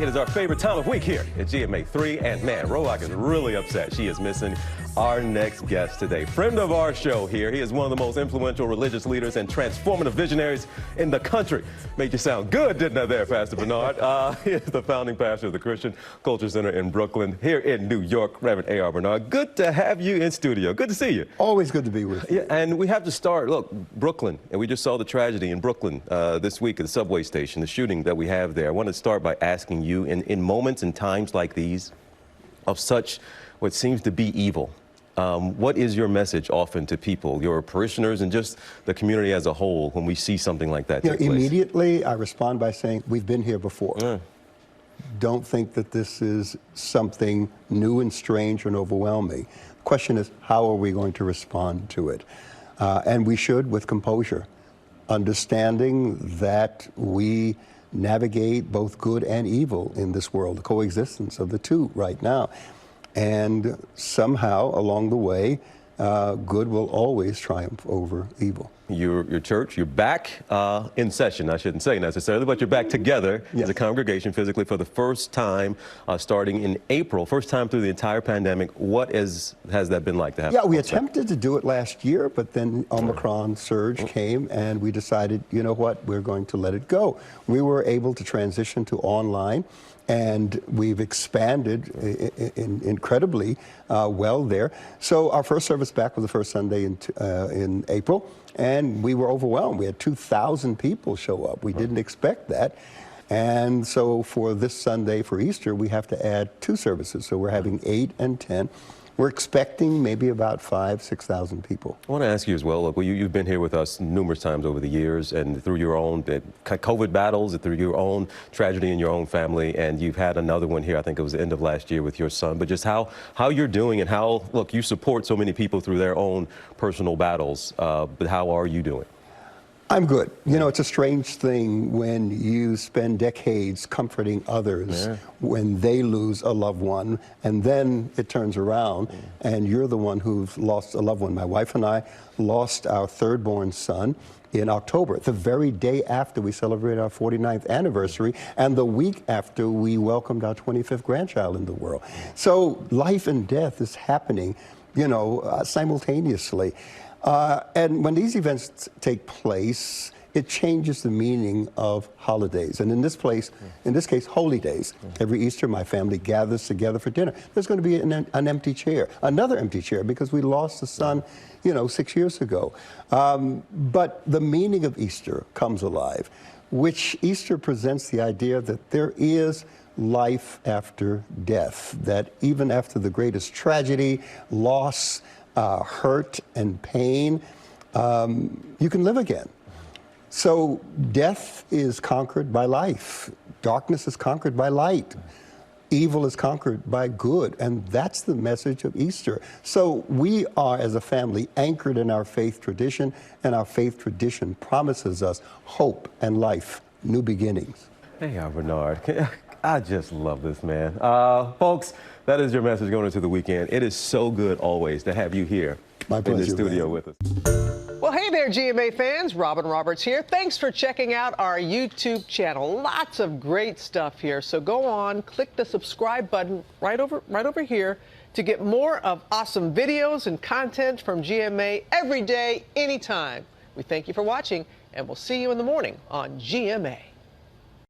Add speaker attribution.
Speaker 1: It is our favorite time of week here at GMA3, and man, Roak is really upset. She is missing our next guest today. Friend of our show here. He is one of the most influential religious leaders and transformative visionaries in the country. Made you sound good, didn't I there, Pastor Bernard? He is the founding pastor of the Christian Culture Center in Brooklyn, here in New York. Reverend A.R. Bernard, good to have you in studio. Good to see you.
Speaker 2: Always good to be with you.
Speaker 1: Yeah, and we have to start, look, Brooklyn, and we just saw the tragedy in Brooklyn this week at the subway station, the shooting that we have there. I want to start by asking you, in moments and times like these, of such what seems to be evil, what is your message often to people, your parishioners, and just the community as a whole when we see something like that take place?
Speaker 2: Immediately, I respond by saying, we've been here before. Don't think that this is something new and strange and overwhelming. The question is, how are we going to respond to it? And we should with composure, understanding that we navigate both good and evil in this world, the coexistence of the two right now. And somehow along the way, good will always triumph over evil.
Speaker 1: Your church, you're back in session, I shouldn't say necessarily, but you're back together as a congregation physically for the first time starting in April, first time through the entire pandemic. What has that been like to have?
Speaker 2: Yeah, we attempted to do it last year, but then Omicron surge came and we decided, you know what, we're going to let it go. We were able to transition to online, and we've expanded incredibly well there. So our first service back was the first Sunday in April, and we were overwhelmed. We had 2,000 people show up. We didn't expect that. And so for this Sunday, for Easter, we have to add 2 services. So we're having 8 and 10. We're expecting maybe about 5,000 to 6,000 people. I
Speaker 1: want to ask you as well, look, you've been here with us numerous times over the years, and through your own COVID battles, and through your own tragedy in your own family, and you've had another one here, I think it was the end of last year with your son, but just how you're doing and how, look, you support so many people through their own personal battles, but how are you doing?
Speaker 2: I'm good. You know, it's a strange thing when you spend decades comforting others when they lose a loved one, and then it turns around and you're the one who's lost a loved one. My wife and I lost our third-born son in October, the very day after we celebrated our 49th anniversary, and the week after we welcomed our 25th grandchild in the world. So life and death is happening, you know, simultaneously. And when these events take place, it changes the meaning of holidays. And in this case, holy days. Every Easter, my family gathers together for dinner. There's going to be an empty chair, another empty chair, because we lost a son, you know, 6 years ago. But the meaning of Easter comes alive, which Easter presents the idea that there is life after death, that even after the greatest tragedy, loss, hurt and pain, you can live again. So death is conquered by life. Darkness is conquered by light. Evil is conquered by good. And that's the message of Easter. So we are, as a family, anchored in our faith tradition, and our faith tradition promises us hope and life, new beginnings.
Speaker 1: Hey, Bernard. I just love this, man. Folks, that is your message going into the weekend. It is so good always to have you here in the studio with us.
Speaker 3: Well, hey there, GMA fans. Robin Roberts here. Thanks for checking out our YouTube channel. Lots of great stuff here. So go on, click the subscribe button right over here to get more of awesome videos and content from GMA every day, anytime. We thank you for watching, and we'll see you in the morning on GMA.